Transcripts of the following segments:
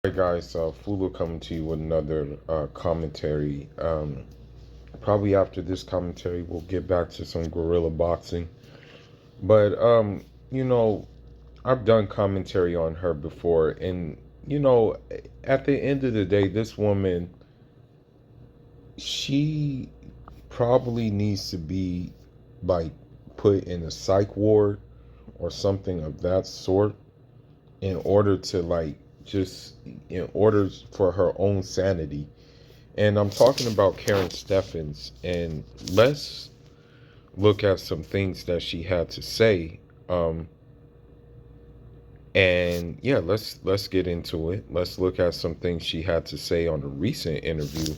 Hey guys, Fulu coming to you with another commentary. Probably after this commentary, we'll get back to some guerrilla boxing. But you know, I've done commentary on her before, and you know, at the end of the day, this woman, she probably needs to be like put in a psych ward or something of that sort in order to like just in order for her own sanity. And I'm talking about Karrin Steffans. And let's look at some things that she had to say. Um, and yeah, let's get into it. Let's look at some things she had to say on a recent interview.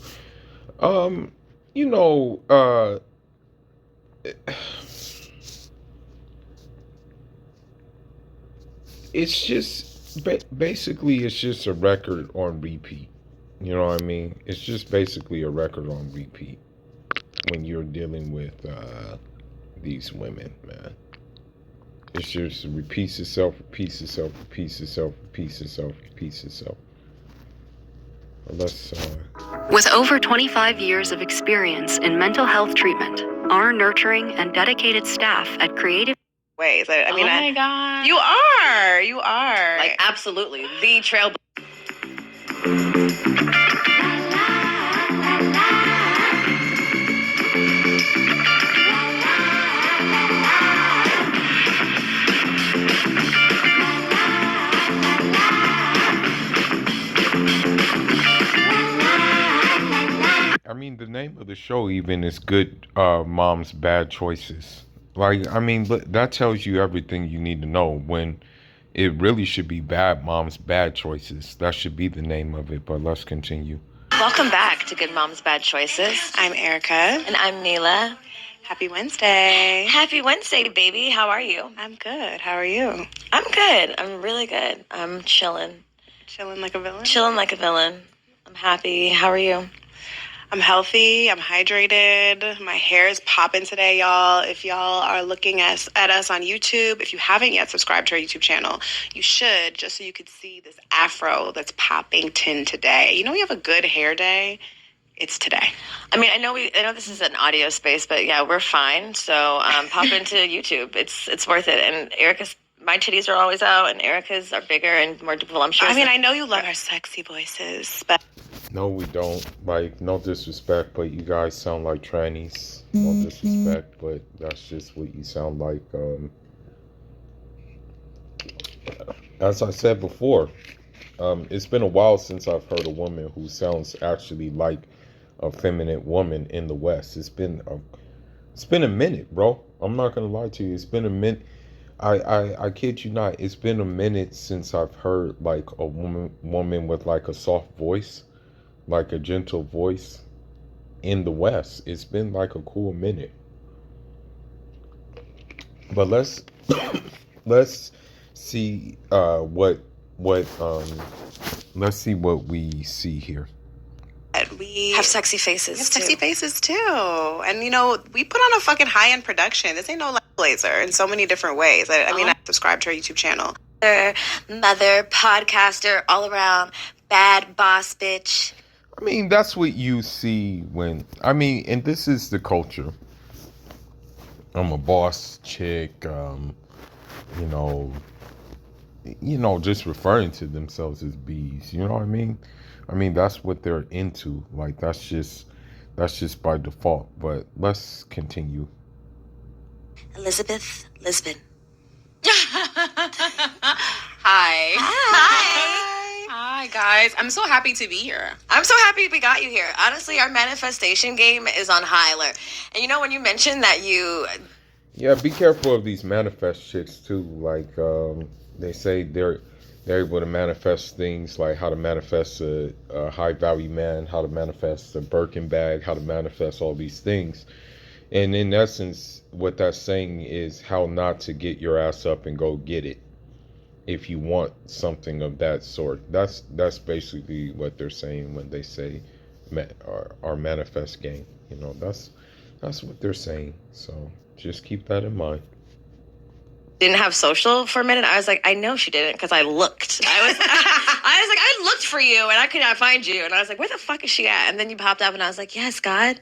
Um, you know, it's just basically it's just a record on repeat. You know what I mean? It's just basically a record on repeat when you're dealing with these women, man. It just repeats itself, repeats itself, repeats itself, repeats itself, repeats itself. Let's. With over 25 years of experience in mental health treatment, our nurturing and dedicated staff at Creative ways. I mean, oh my God. You are. Like, absolutely. The trailblazer. I mean, the name of the show even is Good Mom's Bad Choices. Like, I mean, that tells you everything you need to know when it really should be Bad Mom's Bad Choices. That should be the name of it, but let's continue. Welcome back to Good Mom's Bad Choices. I'm Erica. And I'm Neela. Happy Wednesday. Happy Wednesday, baby. How are you? I'm good. How are you? I'm good. I'm really good. I'm chilling. Chilling like a villain? Chilling like a villain. I'm happy. How are you? I'm healthy. I'm hydrated. My hair is popping today, y'all. If y'all are looking at us on YouTube, if you haven't yet subscribed to our YouTube channel, you should, just so you could see this afro that's popping today. You know, we have a good hair day. It's today. I mean, I know this is an audio space, but yeah, we're fine. So pop into YouTube. It's worth it. And my titties are always out, and Erica's are bigger and more voluptuous. I mean, I know you love our sexy voices, but No, we don't. Like, no disrespect, but you guys sound like trannies. No disrespect, but that's just what you sound like. As I said before, it's been a while since I've heard a woman who sounds actually like a feminine woman in the West. It's been a minute, bro. I'm not gonna lie to you. It's been a minute. I kid you not. It's been a minute since I've heard like a woman with like a soft voice, like a gentle voice in the West. It's been like a cool minute. But let's see let's see what we see here. we have sexy faces. We have sexy faces too. And you know, we put on a fucking high-end production. This ain't no like blazer in so many different ways. I mean, I subscribe to our YouTube channel. Mother, podcaster, all around bad boss bitch. I mean, that's what you see when, I mean, and this is the culture. I'm a boss chick, just referring to themselves as bees. You know what I mean? I mean, that's what they're into. Like, that's just by default. But let's continue. Elizabeth Lisbon. Hi. Hi, guys. I'm so happy to be here. I'm so happy we got you here. Honestly, our manifestation game is on high alert. And you know, when you mentioned that you... Yeah, be careful of these manifest chicks, too. Like, they say they're able to manifest things like how to manifest a high-value man, how to manifest a Birkin bag, how to manifest all these things. And in essence, what that's saying is how not to get your ass up and go get it if you want something of that sort. That's basically what they're saying when they say our manifest game. You know, that's what they're saying. So just keep that in mind. Didn't have social for a minute. I was like, I know she didn't because I looked. I was like, I looked for you, and I could not find you. And I was like, where the fuck is she at? And then you popped up, and I was like, yes, God.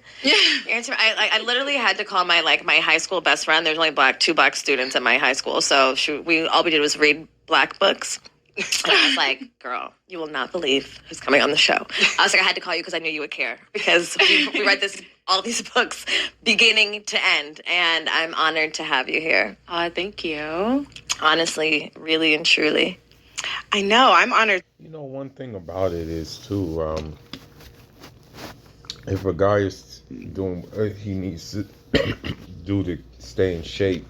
Answer. I literally had to call my high school best friend. There's only two black students at my high school, so all we did was read black books. And I was like, girl, you will not believe who's coming on the show. I was like, I had to call you because I knew you would care, because we read all these books beginning to end, and I'm honored to have you here. Thank you. Honestly, really and truly. I know, I'm honored. You know, one thing about it is too, if a guy is doing, he needs to do to stay in shape,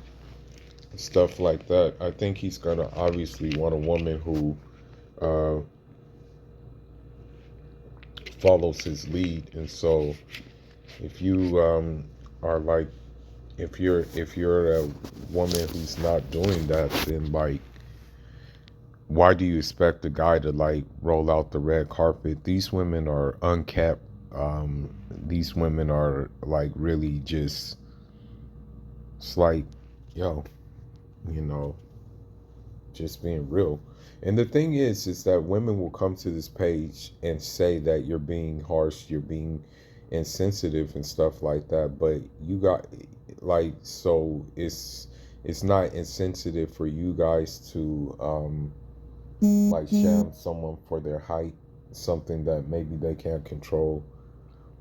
stuff like that, I think he's gonna obviously want a woman who follows his lead. And so if you are like, if you're a woman who's not doing that, then like, why do you expect a guy to like roll out the red carpet? These women are unkept. These women are like really just, it's like, yo, you know, just being real. And the thing is that women will come to this page and say that you're being harsh, you're being insensitive and stuff like that. But you got, like, so it's not insensitive for you guys to like sham someone for their height, something that maybe they can't control.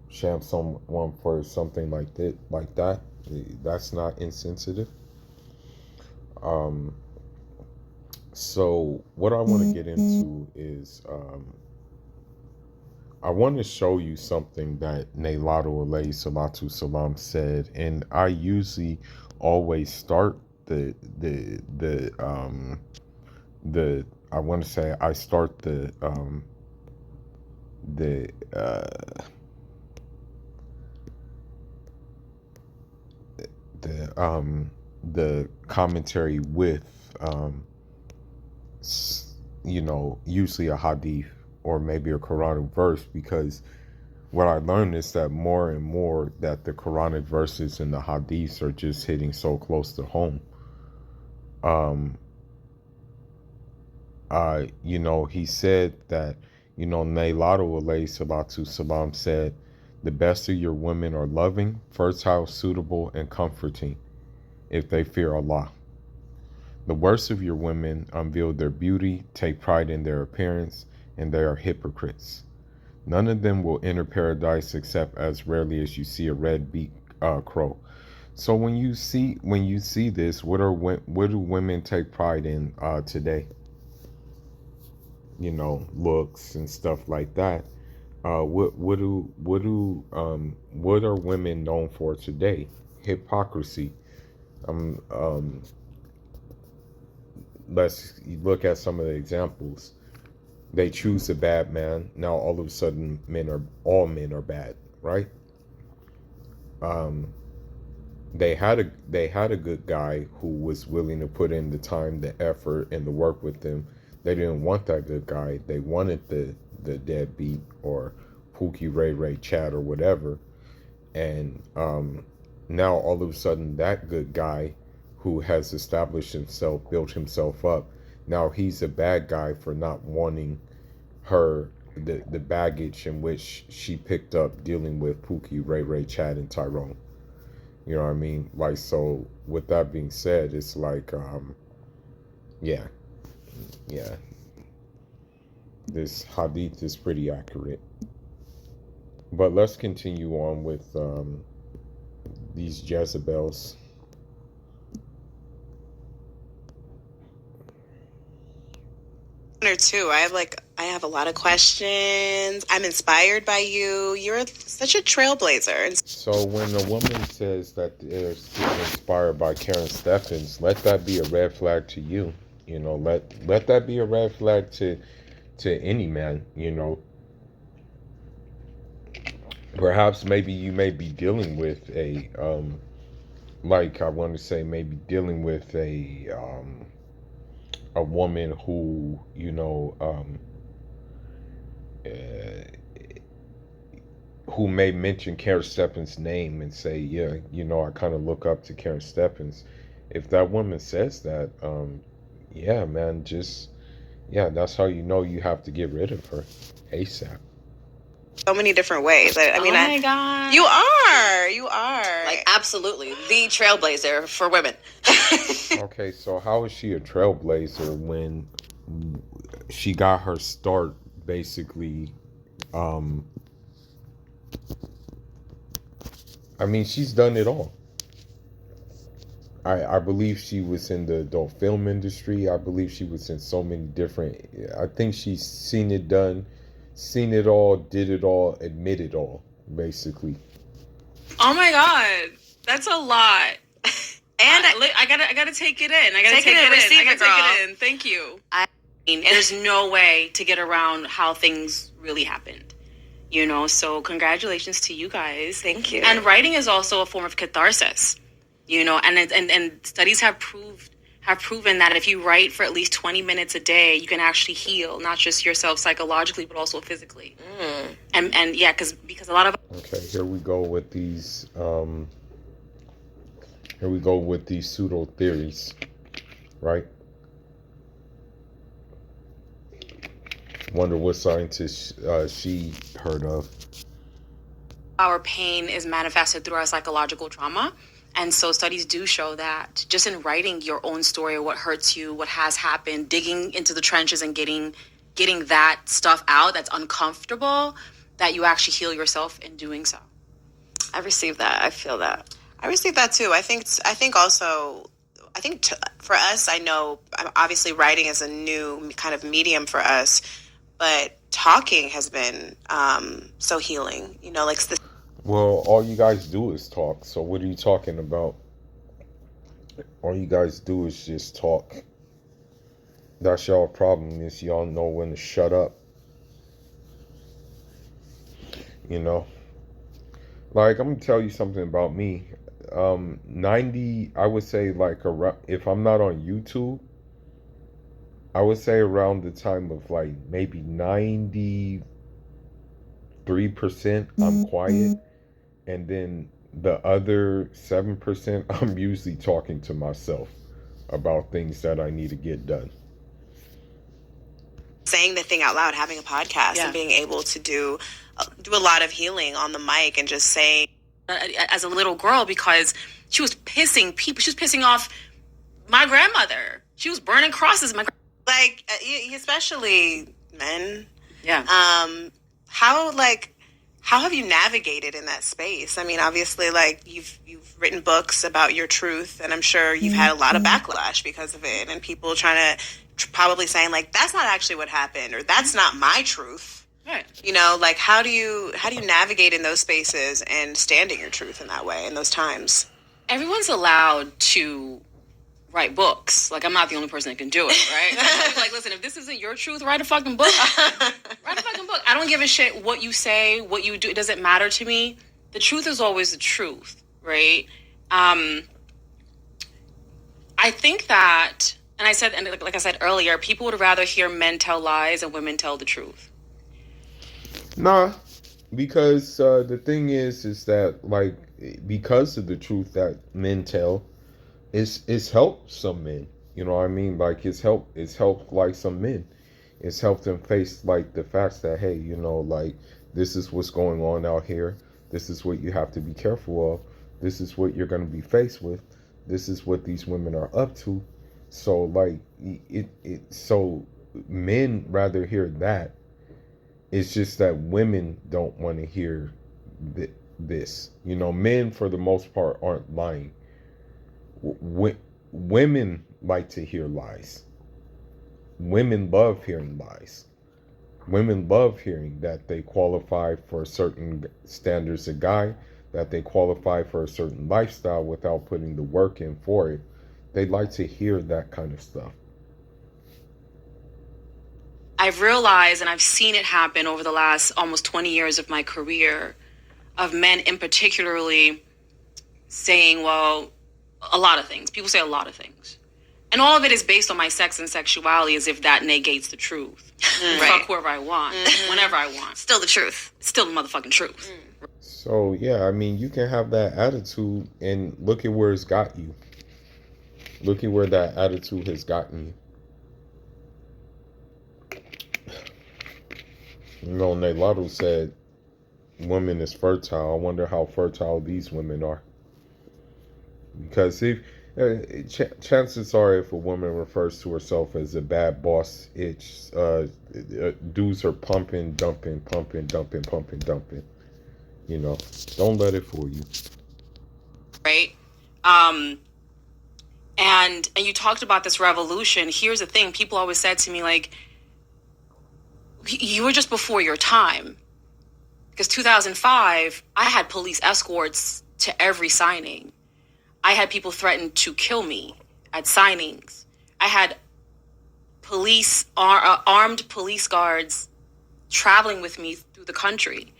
Sham someone for something like that. That's not insensitive. So what I want to get into is I want to show you something that Nailatu alayhi salatu salam said, and I usually always start the I want to say I start the commentary with you know, usually a hadith or maybe a Quranic verse, because what I learned is that more and more that the Quranic verses and the hadiths are just hitting so close to home. You know, he said that, you know, Nailatu alayhi salatu salam said, the best of your women are loving, fertile, suitable, and comforting, if they fear Allah. The worst of your women unveil their beauty, take pride in their appearance, and they are hypocrites. None of them will enter paradise except as rarely as you see a red-beaked crow. So when you see this, what do women take pride in today? You know, looks and stuff like that. What are women known for today? Hypocrisy. Let's look at some of the examples. They choose a bad man. Now all of a sudden all men are bad, right? They had a good guy who was willing to put in the time, the effort, and the work with them. They didn't want that good guy. They wanted the deadbeat or Pookie Ray Ray Chat or whatever. And now all of a sudden that good guy who has established himself, built himself up, now he's a bad guy for not wanting her, the baggage in which she picked up dealing with Pookie, Ray Ray, Chad, and Tyrone. You know what I mean? Like, so with that being said, it's like, yeah. This hadith is pretty accurate. But let's continue on with these Jezebels. Or two. I have a lot of questions. I'm inspired by you. You're such a trailblazer. So when a woman says that they're inspired by Karrin Steffans, let that be a red flag to you. You know, let that be a red flag to any man. You know, perhaps maybe you may be dealing with a like I want to say maybe dealing with a woman who, you know, who may mention Karrin Steffans' name and say, yeah, you know, I kind of look up to Karrin Steffans. If that woman says that, yeah, man, just, Yeah, that's how you know you have to get rid of her ASAP. So many different ways. I mean, oh my God. You are. Like, absolutely. The trailblazer for women. Okay, so how is she a trailblazer when she got her start basically? I mean, she's done it all. I believe she was in the adult film industry. I believe she was in so many different. I think she's seen it done, seen it all, did it all, admitted it all, basically. Oh my God. That's a lot. And I gotta take it in. I gotta Take take it in, it in. receive I gotta it, girl. take it in. Thank you. I mean, there's no way to get around how things really happened. You know, so congratulations to you guys. Thank you. And writing is also a form of catharsis. You know, and studies have proven that if you write for at least 20 minutes a day, you can actually heal not just yourself psychologically but also physically. And yeah, because a lot of Okay, here we go with these. Here we go with these pseudo theories, right? Wonder what scientist she heard of. our pain is manifested through our psychological trauma. And so studies do show that just in writing your own story, what hurts you, what has happened, digging into the trenches and getting that stuff out that's uncomfortable, that you actually heal yourself in doing so. I received that. I feel that. I received that too. I think also, for us, I know obviously writing is a new kind of medium for us, but talking has been so healing. You know, like Well, all you guys do is talk. So what are you talking about? All you guys do is just talk. That's y'all problem, is y'all know when to shut up. You know? Like, I'm gonna tell you something about me. 90, I would say, like, around, if I'm not on YouTube, I would say around the time of like maybe 93% I'm quiet, and then the other 7% I'm usually talking to myself about things that I need to get done. saying the thing out loud, having a podcast, Yeah. and being able to do a lot of healing on the mic and just saying. As a little girl, because she was pissing people. She was pissing off my grandmother. She was burning crosses. Like, especially men. Yeah. How have you navigated in that space? I mean, obviously, like, you've written books about your truth, and I'm sure you've had a lot of backlash because of it, and people trying to probably saying, like, that's not actually what happened, or that's not my truth. Right. You know, like, how do you navigate in those spaces and stand in your truth in that way in those times? Everyone's allowed to write books. Like, I'm not the only person that can do it, right? Like, listen, if this isn't your truth, write a fucking book. Write a fucking book. I don't give a shit what you say, what you do. It doesn't matter to me. The truth is always the truth, right? I think that, and like I said earlier, people would rather hear men tell lies and women tell the truth. Nah, because the thing is that, like, because of the truth that men tell, it's helped some men. You know what I mean? Like, it's helped like some men. It's helped them face, like, the facts that, hey, you know, like, this is what's going on out here. This is what you have to be careful of. This is what you're going to be faced with. This is what these women are up to. So, like, so men rather hear that. It's just that women don't want to hear this. You know, men for the most part aren't lying. Women like to hear lies. Women love hearing lies. Women love hearing that they qualify for certain standards of guy, that they qualify for a certain lifestyle without putting the work in for it. They like to hear that kind of stuff. I've realized, and I've seen it happen over the last almost 20 years of my career, of men in particularly saying, well, a lot of things. People say a lot of things. And all of it is based on my sex and sexuality, as if that negates the truth. Right. Fuck whoever I want, whenever I want. Still the truth. It's still the motherfucking truth. So, yeah, I mean, you can have that attitude, and look at where it's got you. Look at where that attitude has gotten you. Nelato said women is fertile. I wonder how fertile these women are. Because if chances are, if a woman refers to herself as a bad boss, it's dudes are pumping, dumping, pumping, dumping, pumping, dumping. Don't let it fool you. Right. And you talked about this revolution. Here's the thing: people always said to me, like, you were just before your time. Because 2005, I had police escorts to every signing. I had people threaten to kill me at signings. I had armed police guards traveling with me through the country.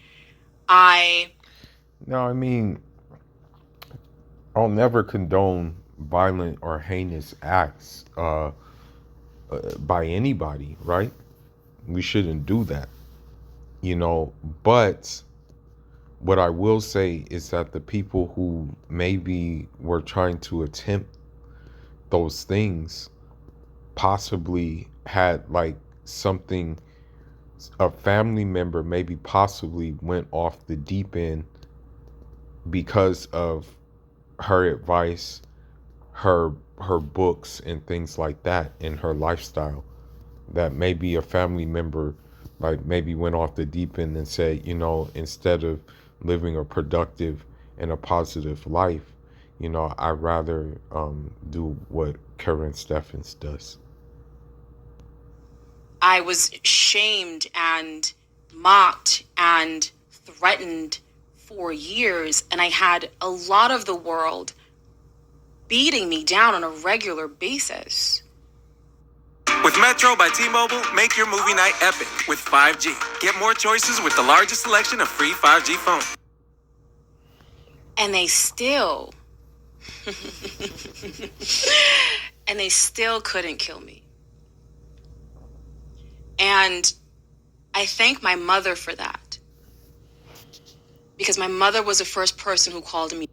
No, I mean, I'll never condone violent or heinous acts by anybody, right? We shouldn't do that, but what I will say is that the people who maybe were trying to attempt those things possibly had like something, a family member maybe possibly went off the deep end because of her advice, her books and things like that, and her lifestyle, that maybe a family member like maybe went off the deep end and said, instead of living a productive and a positive life, I'd rather do what Karrin Steffans does. I was shamed and mocked and threatened for years, and I had a lot of the world beating me down on a regular basis. With Metro by T-Mobile, make your movie night epic with 5G. Get more choices with the largest selection of free 5G phones. And they still couldn't kill me. And I thank my mother for that. Because my mother was the first person who called me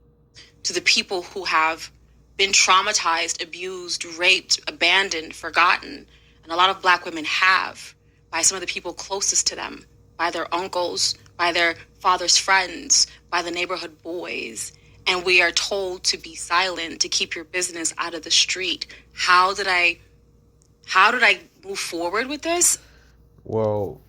to the people who have been traumatized, abused, raped, abandoned, forgotten. And a lot of Black women have, by some of the people closest to them, by their uncles, by their father's friends, by the neighborhood boys. And we are told to be silent, to keep your business out of the street. How did I move forward with this? Well,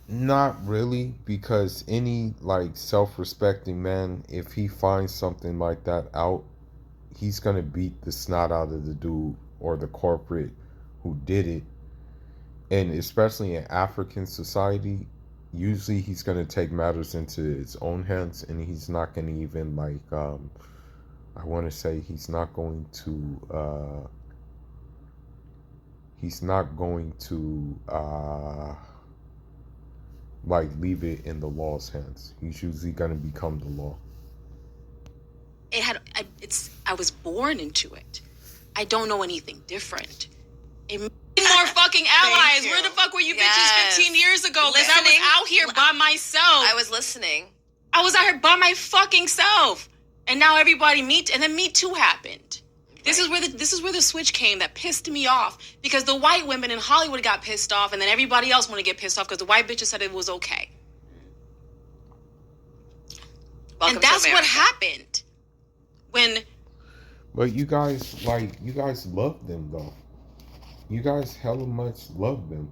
not really, because any like self-respecting man, if he finds something like that out, he's gonna beat the snot out of the dude or the corporate who did it. And especially in African society, usually he's gonna take matters into his own hands, and he's not gonna even like I want to say he's not going to like leave it in the law's hands. He's usually gonna become the law. I was born into it. I don't know anything different. It made more fucking allies. Where the fuck were you bitches 15 years ago? Because I was out here by myself. I was listening. I was out here by my fucking self. And now everybody and then Me Too happened. Right. This is where the switch came that pissed me off, because the white women in Hollywood got pissed off, and then everybody else wanted to get pissed off because the white bitches said it was okay. And that's what happened. But you guys love them though. You guys hella much love them.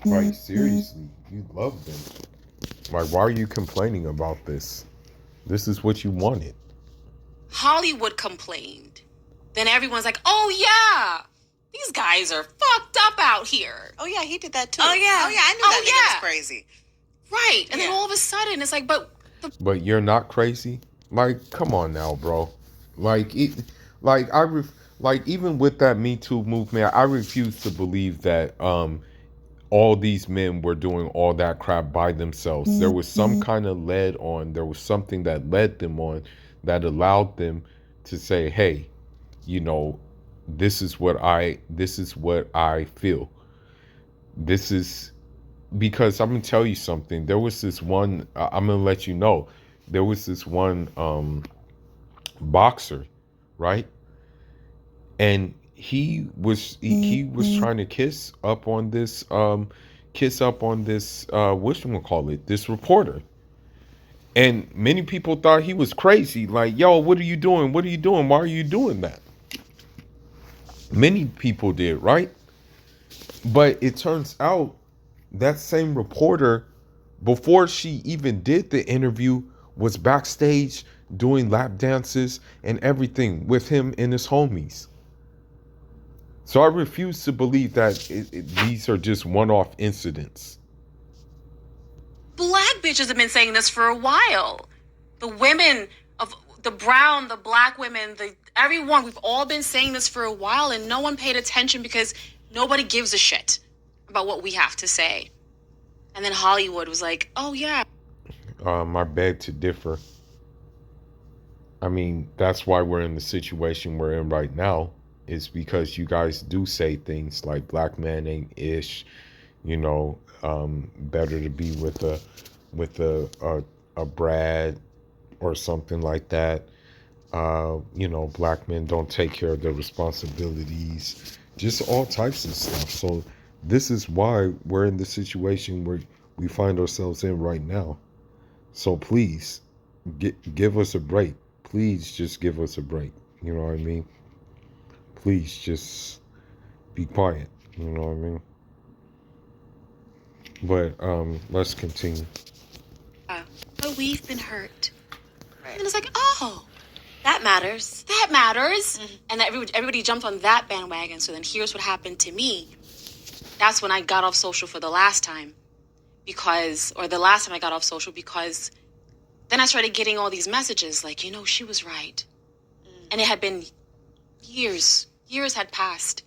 Like seriously, you love them. Like, why are you complaining about this? This is what you wanted. Hollywood complained. Then everyone's like, oh yeah, these guys are fucked up out here. Oh yeah, he did that too. Oh yeah, I knew that nigga was crazy. Right. And then all of a sudden it's like, but you're not crazy? Like, come on now, bro. Like even with that Me Too movement, I refuse to believe that all these men were doing all that crap by themselves. There was some kind of there was something that led them on, that allowed them to say, hey, this is what I feel. This is because I'm gonna tell you something. There was this one, I'm gonna let you know, there was this one boxer, right? and he was trying to kiss up on this whatchamacallit, this reporter. And many people thought he was crazy. Like, yo, what are you doing? What are you doing? Why are you doing that? Many people did, right? But it turns out that same reporter, before she even did the interview, was backstage doing lap dances and everything with him and his homies. So I refuse to believe that these are just one-off incidents. Black bitches have been saying this for a while. The women of the brown, the black women, everyone, we've all been saying this for a while, and no one paid attention because nobody gives a shit about what we have to say. And then Hollywood was like, oh yeah. I beg to differ. I mean, that's why we're in the situation we're in right now. Is because you guys do say things like black man ain't ish, better to be with a Brad or something like that. Black men don't take care of their responsibilities, just all types of stuff. So this is why we're in the situation where we find ourselves in right now. So please give us a break. Please just give us a break. You know what I mean? Please just be quiet. You know what I mean? But let's continue. But we've been hurt. Right. And it's like, oh, That matters. that matters. And everybody jumped on that bandwagon. So then here's what happened to me. That's when I got off social for the last time. The last time I got off social, because then I started getting all these messages like, she was right. And it had been years had passed.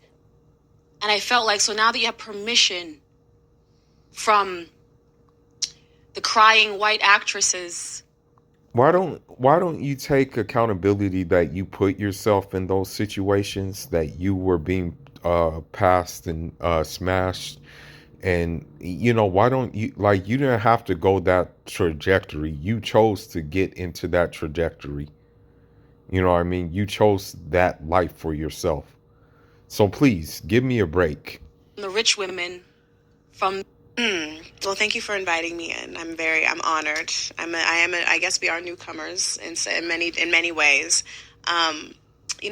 And I felt like, so now that you have permission from the crying white actresses, Why don't you take accountability that you put yourself in those situations, that you were being passed and smashed, and why don't you, like, you didn't have to go that trajectory. You chose to get into that trajectory. You know what I mean? You chose that life for yourself. So please give me a break. the rich women from Well, thank you for inviting me in. I'm honored. I guess we are newcomers in many ways. On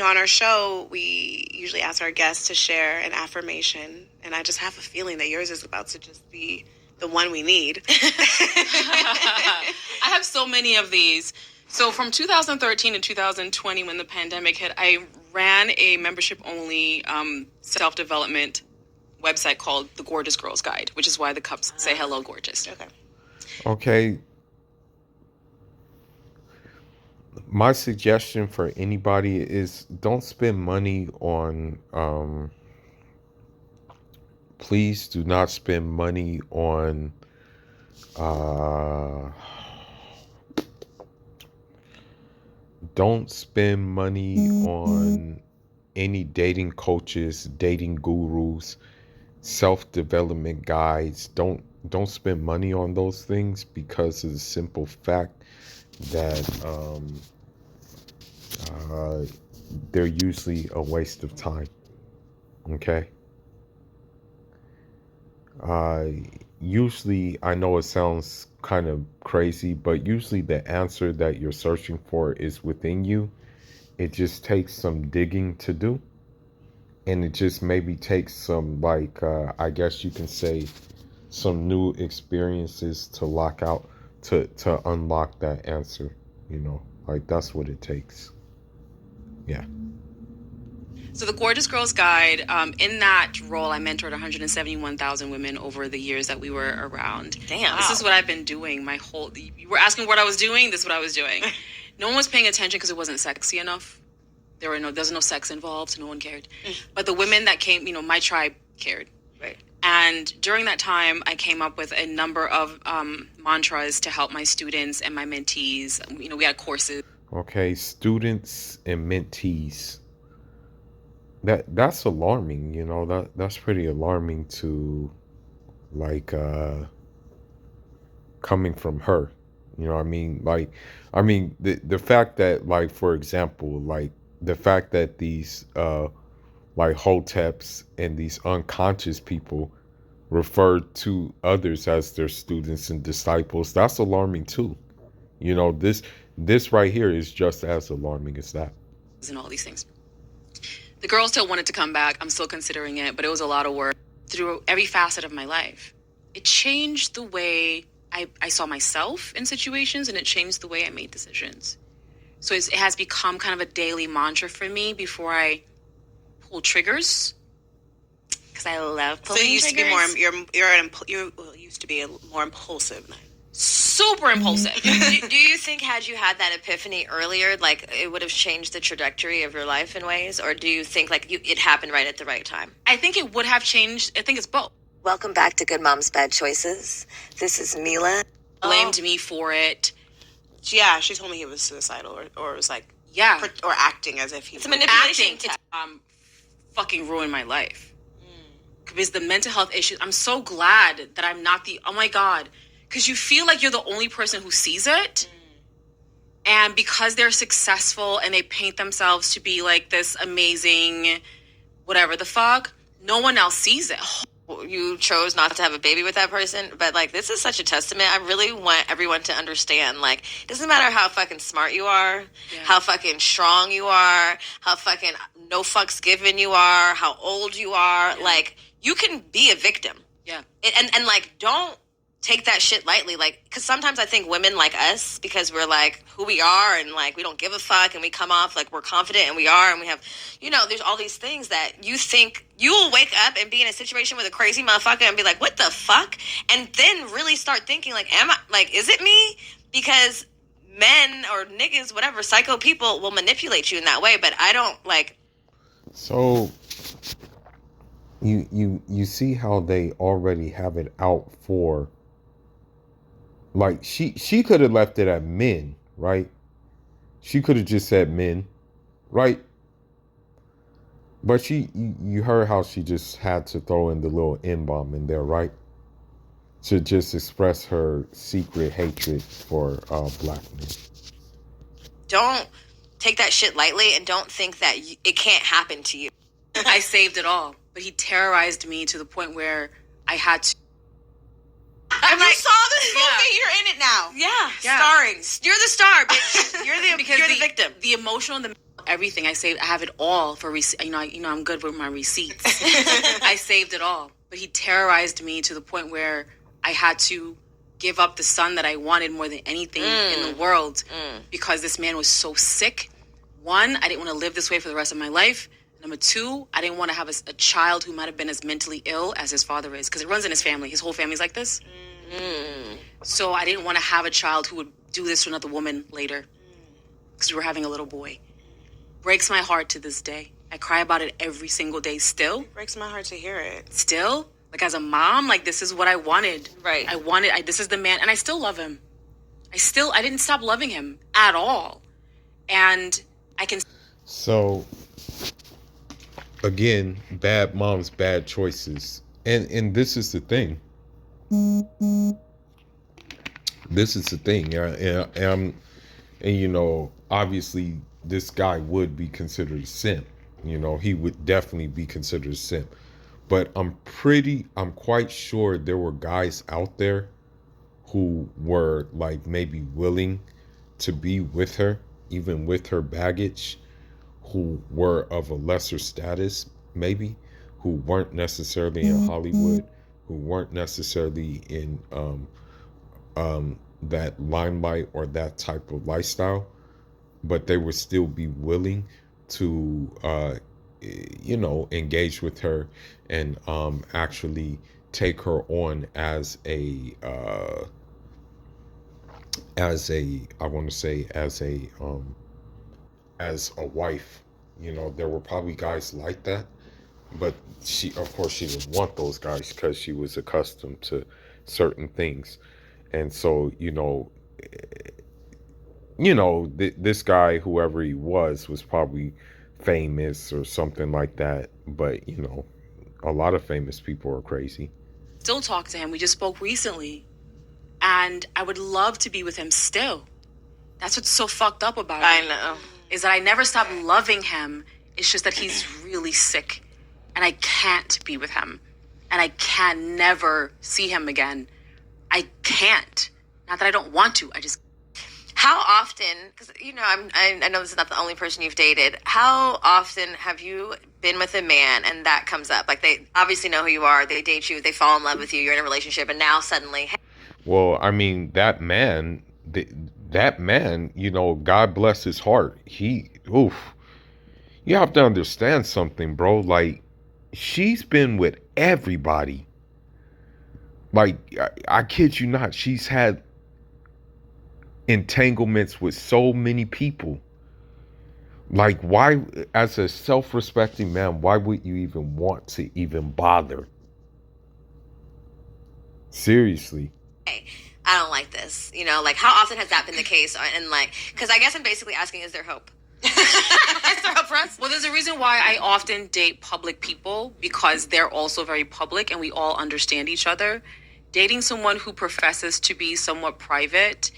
our show, we usually ask our guests to share an affirmation, and I just have a feeling that yours is about to just be the one we need. I have so many of these. So from 2013 to 2020, when the pandemic hit, I ran a membership-only self-development website called The Gorgeous Girls Guide, which is why the cups say hello, gorgeous. Okay. My suggestion for anybody is don't spend money on, please do not spend money on, don't spend money on any dating coaches, dating gurus, self-development guides. Don't spend money on those things, because of the simple fact that they're usually a waste of time. Okay? Usually, I know it sounds kind of crazy, but usually the answer that you're searching for is within you. It just takes some digging to do. And it just maybe takes some, I guess you can say, some new experiences to unlock that answer. That's what it takes. Yeah. So the Gorgeous Girls Guide, in that role, I mentored 171,000 women over the years that we were around. Damn. This is what I've been doing you were asking what I was doing? This is what I was doing. No one was paying attention because it wasn't sexy enough. There's no sex involved, so no one cared. But the women that came, my tribe cared. Right. And during that time, I came up with a number of mantras to help my students and my mentees. We had courses. Okay, students and mentees. That's alarming, that's pretty alarming to, coming from her. You know what I mean? The fact that, for example, the fact that these like hoteps and these unconscious people refer to others as their students and disciples. That's alarming too. You know, this right here is just as alarming as that. And all these things. The girl still wanted to come back. I'm still considering it, but it was a lot of work through every facet of my life. It changed the way I saw myself in situations, and it changed the way I made decisions. So it has become kind of a daily mantra for me before I pull triggers, because I love pulling So you used triggers. to be you used to be more impulsive then. Super impulsive. Do you think had you had that epiphany earlier, like it would have changed the trajectory of your life in ways? Or do you think like it happened right at the right time? I think it would have changed. I think it's both. Welcome back to Good Mom's Bad Choices. This is Mila. Blamed me for it. Yeah, she told me he was suicidal or was like, Yeah. or acting as if he It's a was. manipulation. Acting to fucking ruin my life. Because the mental health issues, I'm so glad that I'm not oh my God. Because you feel like you're the only person who sees it. And because they're successful and they paint themselves to be like this amazing, whatever the fuck, no one else sees it. You chose not to have a baby with that person, but like this is such a testament. I really want everyone to understand, like, it doesn't matter how fucking smart you are, how fucking strong you are, how fucking no fucks given you are, how old you are, like, you can be a victim. Yeah. And like, don't take that shit lightly, like, because sometimes I think women like us, because we're like who we are and like we don't give a fuck and we come off like we're confident and we are and we have, you know, there's all these things that you think you will wake up and be in a situation with a crazy motherfucker and be like, what the fuck? And then really start thinking like, am I, like, is it me? Because men or niggas, whatever, psycho people will manipulate you in that way, but I don't like. So you see how they already have it out for, like, she could have left it at men, right? She could have just said men, right? But you heard how she just had to throw in the little N-bomb in there, right? To just express her secret hatred for black men. Don't take that shit lightly and don't think that it can't happen to you. I saved it all. But he terrorized me to the point where I had to. I'm like, saw this movie, you're in it now. Yeah, Yeah. starring. You're the star, bitch. You're the Because you're the victim. The emotional, everything. I saved. I have it all for you know. I'm good with my receipts. I saved it all. But he terrorized me to the point where I had to give up the son that I wanted more than anything in the world because this man was so sick. One, I didn't want to live this way for the rest of my life. Number two, I didn't want to have a child who might have been as mentally ill as his father is, because it runs in his family. His whole family's like this. So I didn't want to have a child who would do this to another woman later, because we were having a little boy. Breaks my heart to this day. I cry about it every single day still. It breaks my heart to hear it. Still, like as a mom, like this is what I wanted. Right. This is the man, and I still love him. I didn't stop loving him at all. And I can. So, again, bad moms, bad choices. And this is the thing. This is the thing. And you know, obviously this guy would be considered a simp. You know, he would definitely be considered a simp. But I'm quite sure there were guys out there who were like maybe willing to be with her, even with her baggage, who were of a lesser status, maybe, who weren't necessarily in Hollywood, who weren't necessarily in that limelight or that type of lifestyle, but they would still be willing to, you know, engage with her and actually take her on as a wife. You know, there were probably guys like that, but she didn't want those guys because she was accustomed to certain things. And so, this guy, whoever he was probably famous or something like that. But, you know, a lot of famous people are crazy. Still talk to him. We just spoke recently. And I would love to be with him still. That's what's so fucked up about it. I know. Is that I never stopped loving him. It's just that he's really sick and I can't be with him. And I can never see him again. I can't. Not that I don't want to. I just. How often, because, you know, I know this is not the only person you've dated. How often have you been with a man and that comes up? Like, they obviously know who you are. They date you. They fall in love with you. You're in a relationship. And now suddenly. Hey. Well, I mean, that man, you know, God bless his heart. You have to understand something, bro. Like, she's been with everybody. Like, I kid you not. She's had entanglements with so many people. Like, why, as a self-respecting man, why would you even want to even bother? Seriously. I don't like this. You know, like, how often has that been the case? And like, because I guess I'm basically asking, is there hope? Is there hope for us? Well, there's a reason why I often date public people, because they're also very public and we all understand each other. Dating someone who professes to be somewhat private,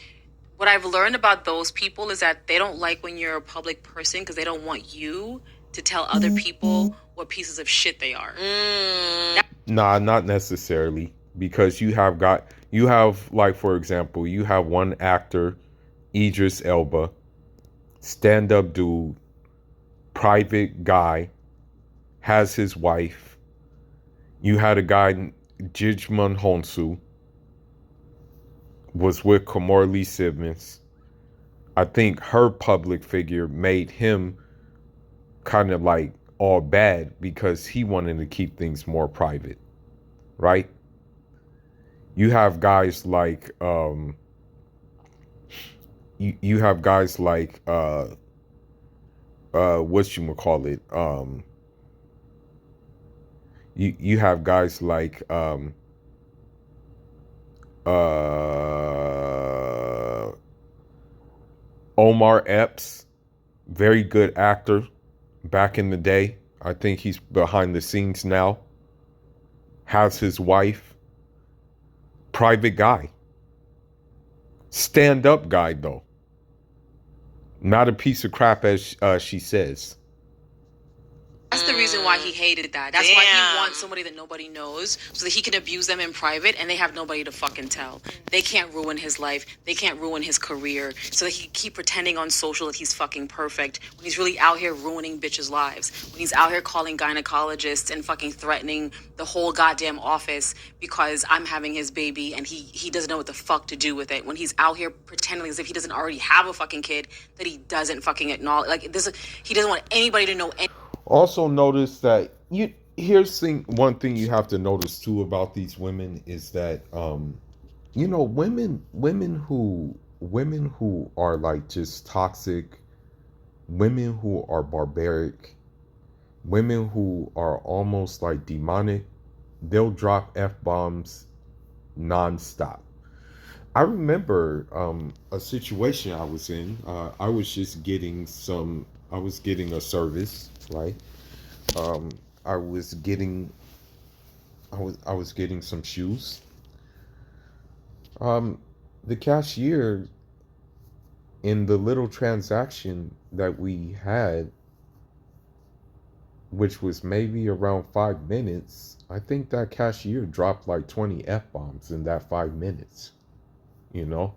what I've learned about those people is that they don't like when you're a public person because they don't want you to tell other people what pieces of shit they are. Nah, not necessarily. Because you have, like, for example, you have one actor, Idris Elba, stand-up dude, private guy, has his wife. You had a guy, Jijmun Honsu, was with Kamora Lee Simmons. I think her public figure made him kind of like all bad because he wanted to keep things more private, right? You have guys like you have guys like whatchamacallit, you have guys like Omar Epps, very good actor back in the day. I think he's behind the scenes now. Has his wife. Private guy. Stand-up guy, though. Not a piece of crap, as she says. That's the reason why he hated that. That's why he wants somebody that nobody knows so that he can abuse them in private and they have nobody to fucking tell. They can't ruin his life. They can't ruin his career so that he can keep pretending on social that he's fucking perfect when he's really out here ruining bitches' lives. When he's out here calling gynecologists and fucking threatening the whole goddamn office because I'm having his baby and he doesn't know what the fuck to do with it. When he's out here pretending as if he doesn't already have a fucking kid that he doesn't fucking acknowledge. Like, he doesn't want anybody to know anything. Also notice that one thing you have to notice too about these women is that you know, women who are like just toxic, women who are barbaric, women who are almost like demonic, they'll drop F-bombs nonstop. I remember a situation I was in. I was getting a service, right? I was getting some shoes. The cashier in the little transaction that we had, which was maybe around 5 minutes, I think that cashier dropped like 20 F-bombs in that 5 minutes. You know?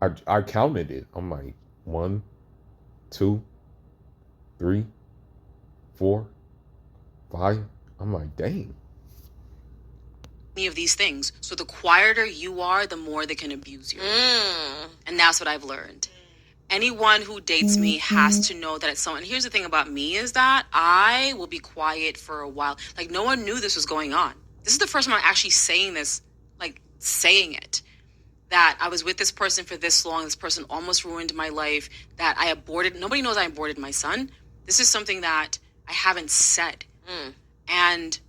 I counted it. I'm like, 1, 2, 3, 4, 5. I'm like, dang. Any of these things. So the quieter you are, the more they can abuse you. And that's what I've learned. Anyone who dates me has to know that it's someone. And here's the thing about me is that I will be quiet for a while. Like, no one knew this was going on. This is the first time I'm actually saying this, like saying it. That I was with this person for this long. This person almost ruined my life. That I aborted. Nobody knows I aborted my son. This is something that I haven't said. And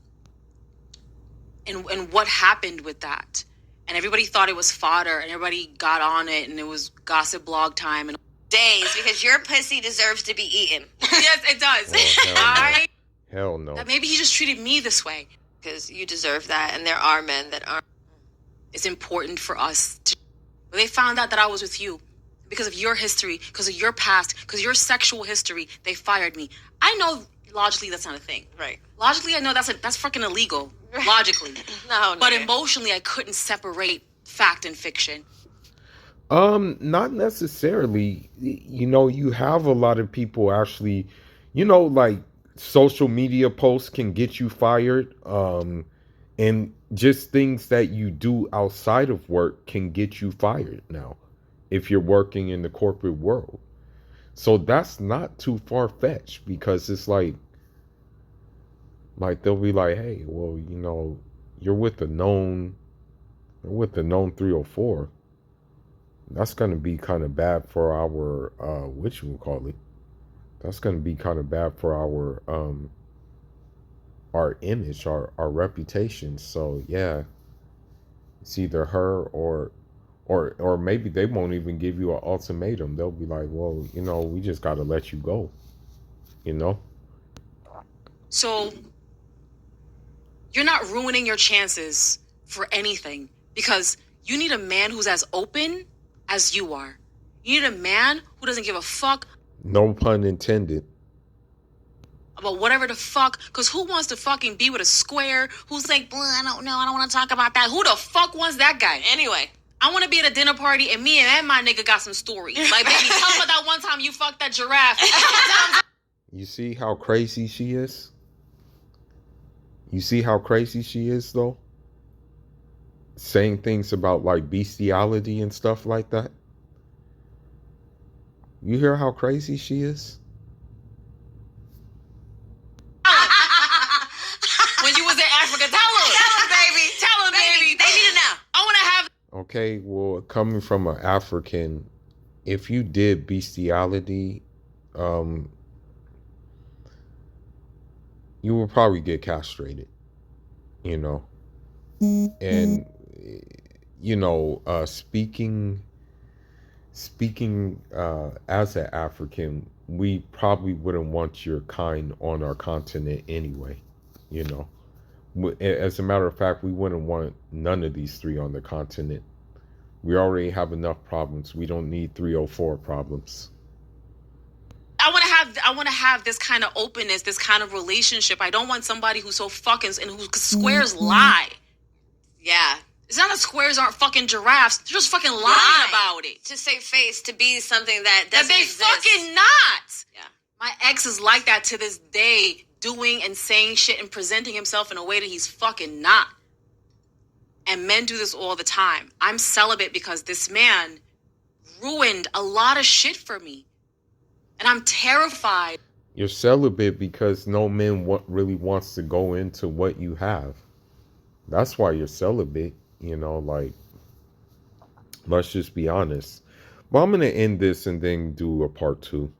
what happened with that? And everybody thought it was fodder, and everybody got on it, and it was gossip blog time and days because your pussy deserves to be eaten. Yes, it does. Oh, hell no. That maybe he just treated me this way because you deserve that, and there are men that aren't. It's important for us to. When they found out that I was with you, because of your history, because of your past, because of your sexual history, they fired me. I know logically that's not a thing. Right. Logically, I know that's fucking illegal. Logically. No, But emotionally, I couldn't separate fact and fiction. Not necessarily. You know, you have a lot of people actually, you know, like social media posts can get you fired. And just things that you do outside of work can get you fired now if you're working in the corporate world. So that's not too far-fetched, because it's like they'll be like, hey, well, you know, you're with the known 304. That's going to be kind of bad for our that's going to be kind of bad for our image, our reputation. So yeah, it's either her or maybe they won't even give you an ultimatum. They'll be like, well, you know, we just got to let you go, you know. So you're not ruining your chances for anything, because you need a man who's as open as you are. You need a man who doesn't give a fuck. No pun intended. About whatever the fuck, because who wants to fucking be with a square who's like, I don't know, I don't want to talk about that. Who the fuck wants that guy? Anyway, I want to be at a dinner party and me and my nigga got some stories. Like, baby, tell him about that one time you fucked that giraffe. You see how crazy she is? You see how crazy she is, though? Saying things about, like, bestiality and stuff like that. You hear how crazy she is? When you was in Africa, tell him. Tell him, baby. They need it now. I want to have... Okay, well, coming from an African, if you did bestiality, you will probably get castrated, you know. And you know, speaking as an African, we probably wouldn't want your kind on our continent anyway, you know. As a matter of fact, we wouldn't want none of these three on the continent. We already have enough problems. We don't need 304 problems. I want to have this kind of openness, this kind of relationship. I don't want somebody who's so fucking, and who squares lie. Yeah. It's not that squares aren't fucking giraffes. They're just fucking lying about it. To save face, to be something that doesn't they exist. fucking not. Yeah. My ex is like that to this day, doing and saying shit and presenting himself in a way that he's fucking not. And men do this all the time. I'm celibate because this man ruined a lot of shit for me. And I'm terrified. You're celibate because no man really wants to go into what you have. That's why you're celibate, you know, like, let's just be honest. But I'm going to end this and then do a part 2.